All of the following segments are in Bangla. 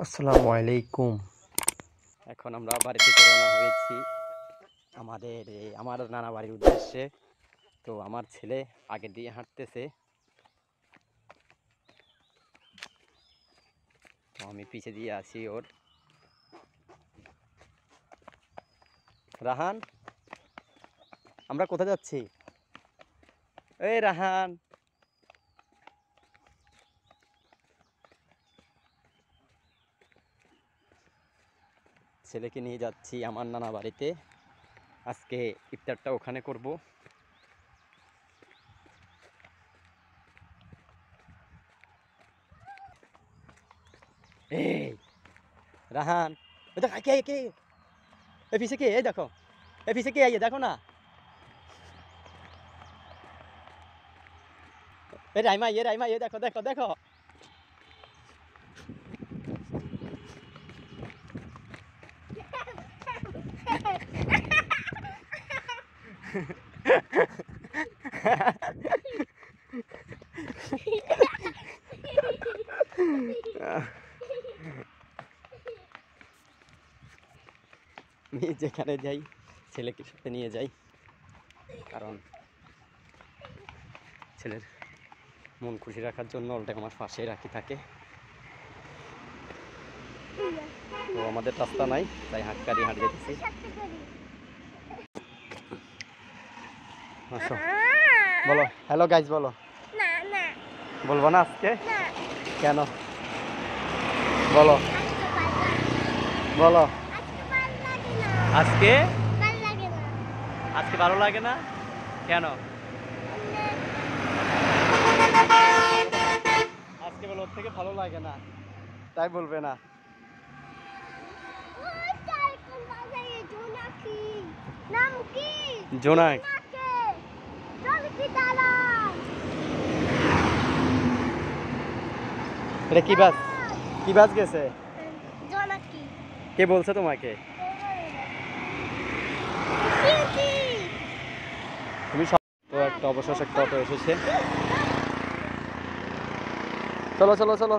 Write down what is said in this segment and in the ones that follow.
আসসালামু আলাইকুম। এখন আমরা বাড়ি থেকে রওনা হয়েছি আমার নানা বাড়ির উদ্দেশ্যে। তো আমার ছেলে আগে দিয়ে হাঁটতেছে, তো আমি পিছে দিয়ে আসি ওর। রাহান, আমরা কোথায় যাচ্ছি? এই রাহান, ছেলেকে নিয়ে যাচ্ছি আমার নানা বাড়িতে। আজকে ইফতারটা ওখানে করব। এই রাহান, দেখো কে কে এই পিছে কে, এই দেখো এই পিছে কে আইয়ে দেখো না। এই রাইমা, দেখো দেখো দেখো। আমি যেখানে যাই ছেলেকে সাথে নিয়ে যাই, কারণ ছেলের মন খুশি রাখার জন্য ওটা আমার পাশেই রাখি থাকে। তো আমাদের রাস্তা নাই, তাই হাঁটকারি হাঁট যেতেছি। বলো হ্যালো গাইজ, বলো। বলবো না আজকে? কেন? বলো বলো। আজকে আজকে ভালো লাগে না কেন? আজকে বলো ওর থেকে ভালো লাগে না, তাই বলবে না। জোনাক, এটা কি বাস? কি বাস গেছে? কে বলছে তোমাকে? তুমি তো একটা অবশেষে একটা অটো এসেছে। চলো চলো চলো,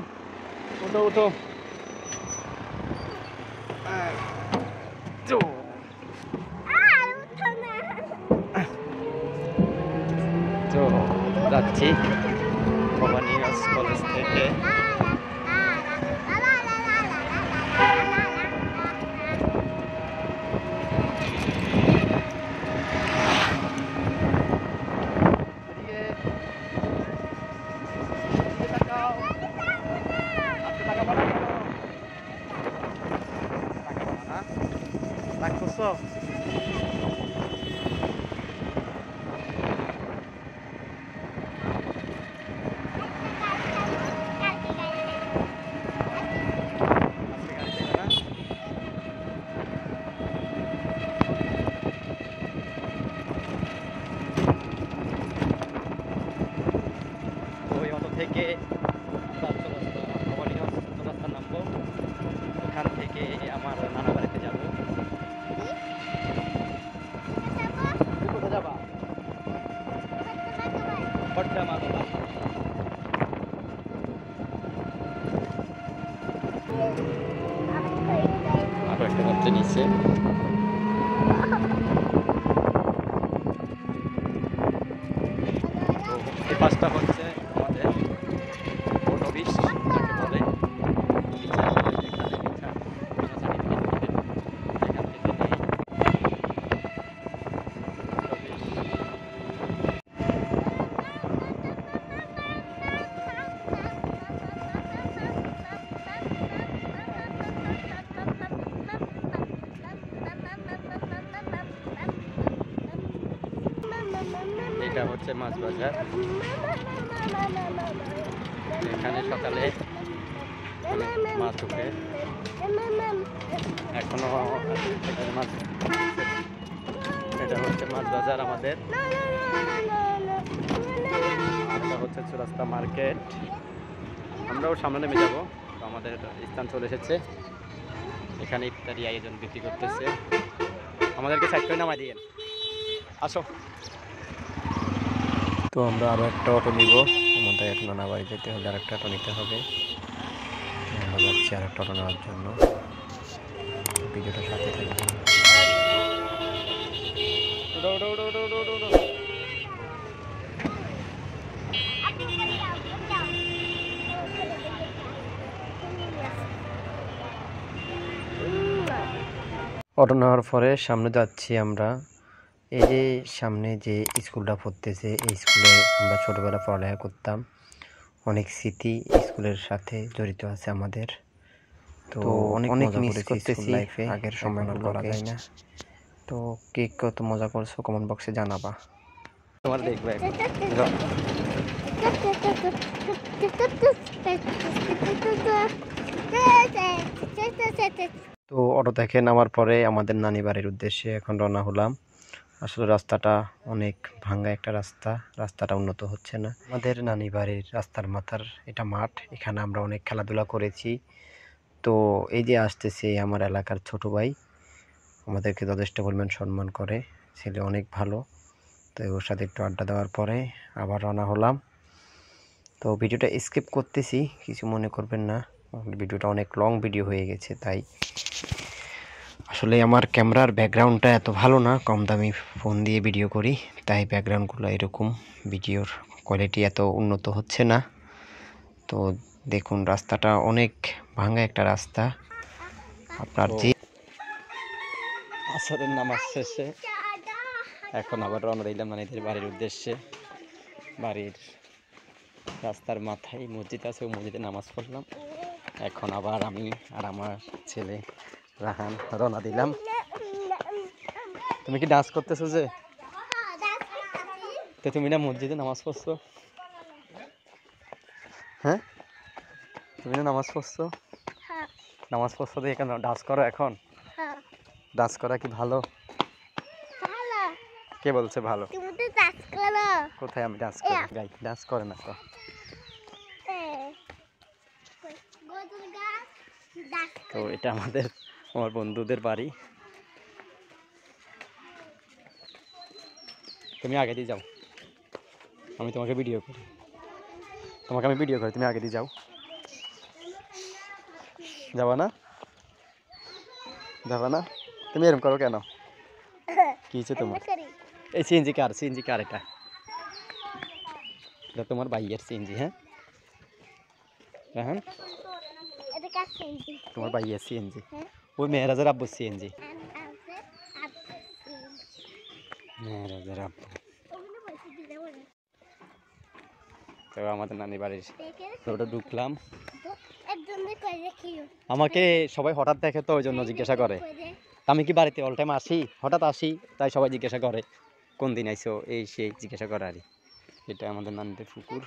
উঠো উঠো। তো যাচ্ছি ভবানীগঞ্জ কলেজ থেকে। রাখছো? ওই অটো থেকে ভবানীগঞ্জ রাস্তা নামবো, ওখান থেকে আমার নানা বাড়িতে যাবো। কোথায় যাবা? বড্ডা মাদলা। আরো একটা রাত্রে নিচ্ছে। এই পাঁচটা হচ্ছে আমাদের ভোট অফিস, যাকে বলে এটা হচ্ছে মাছ বাজার। এখানে সকালে মাছ ওঠে, এখনো মাছ। এটা হচ্ছে মাছ বাজার আমাদের। এটা হচ্ছে চৌরাস্তা মার্কেট। আমরাও সামনে নেমে যাবো। তো আমাদের স্থান চলে এসেছে, এখানে ইফতারি আয়োজন বিক্রি করতেছে। আমাদেরকে সাইড করে নামাই দিয়ে আসো। তো আমরা আরো একটা অটো নিব, আমাদের নানা বাড়ি যেতে হলে আর একটা অটো নিতে হবে। যাচ্ছি আর একটা অটো নেওয়ার জন্য। ভিডিওটা সাথে থাকবেন। অটো নেওয়ার পরে সামনে যাচ্ছি আমরা। এই যে সামনে যে স্কুলটা পড়তেছে, এই স্কুলে আমরা ছোটবেলা পড়ালেখা করতাম। অনেক স্মৃতি স্কুলের সাথে জড়িত আছে আমাদের। তো অনেক মিস করতেছি লাইফে, আগের সময়গুলো করা যায় না। তো কে কত মজা করছো কমেন্ট বক্সে জানাবা। তোমার দেখবে তো অটো থেকে নামার পরে আমাদের নানি বাড়ির উদ্দেশ্যে এখন রওনা হলাম। আসলে রাস্তাটা অনেক ভাঙ্গা একটা রাস্তাটা উন্নত হচ্ছে না। আমাদের নানি বাড়ির রাস্তার মাথার এটা মাঠ, এখানে আমরা অনেক খেলাধুলা করেছি। তো এই যে আসতেছে আমার এলাকার ছোট ভাই, আমাদেরকে যথেষ্ট পরিমাণ সম্মান করে, ছেলে অনেক ভালো। তো ওর সাথে একটু আড্ডা দেওয়ার পরে আবার রওনা হলাম। তো ভিডিওটা স্কিপ করতেছি, কিছু মনে করবেন না, ভিডিওটা অনেক লং ভিডিও হয়ে গেছে। তাই আসলে আমার ক্যামেরার ব্যাকগ্রাউন্ডটা এত ভালো না, কম দামি ফোন দিয়ে ভিডিও করি, তাই ব্যাকগ্রাউন্ডগুলো এরকম, ভিডিওর কোয়ালিটি এত উন্নত হচ্ছে না। তো দেখুন রাস্তাটা অনেক ভাঙা একটা রাস্তা। আপনার যে আসরের নামাজ শেষে এখন আবার রওনা দিলাম নানিদের বাড়ির উদ্দেশ্যে। বাড়ির রাস্তার মাথায় মসজিদ আছে, ওই মসজিদে নামাজ পড়লাম। এখন আবার আমি আর আমার ছেলে রাহান রওনা দিলাম। তুমি কি ডান্স করতেছো যে? তো তুমি না মসজিদে নামাজ পড়ছো? হ্যাঁ, তুমি না নামাজ পড়ছো? নামাজ পড়ছো তো এখানে ডান্স করো এখন? ডান্স করা কি ভালো? কে বলছে ভালো? কোথায় আমি ডান্স করি? গাই ডান্স করে না তো। তো এটা আমার বন্ধুদের বাড়ি। তুমি আগে দিয়ে যাও, আমি তোমাকে ভিডিও করি। তুমি আগে দিয়ে যাও। যাবা না? তুমি এরকম করো কেন? কি হচ্ছে তোমার? এই সিএনজি কার এটা? এটা তোমার ভাইয়ের সিএনজি। হ্যাঁ রাহান, তোমার ভাইয়ের সিএনজি, ওই মেহরাজের আব্বুর সিএনজি। মেহরাজের আব্বু। তো আমাদের নানি বাড়ির ওটা ঢুকলাম। আমাকে সবাই হঠাৎ দেখে তো ওই জন্য জিজ্ঞাসা করে। আমি কি বাড়িতে অল টাইম আসি? হঠাৎ আসি, তাই সবাই জিজ্ঞাসা করে কোন দিন আইসো, এই সেই জিজ্ঞাসা করে আর। এটা আমাদের নানিদের পুকুর।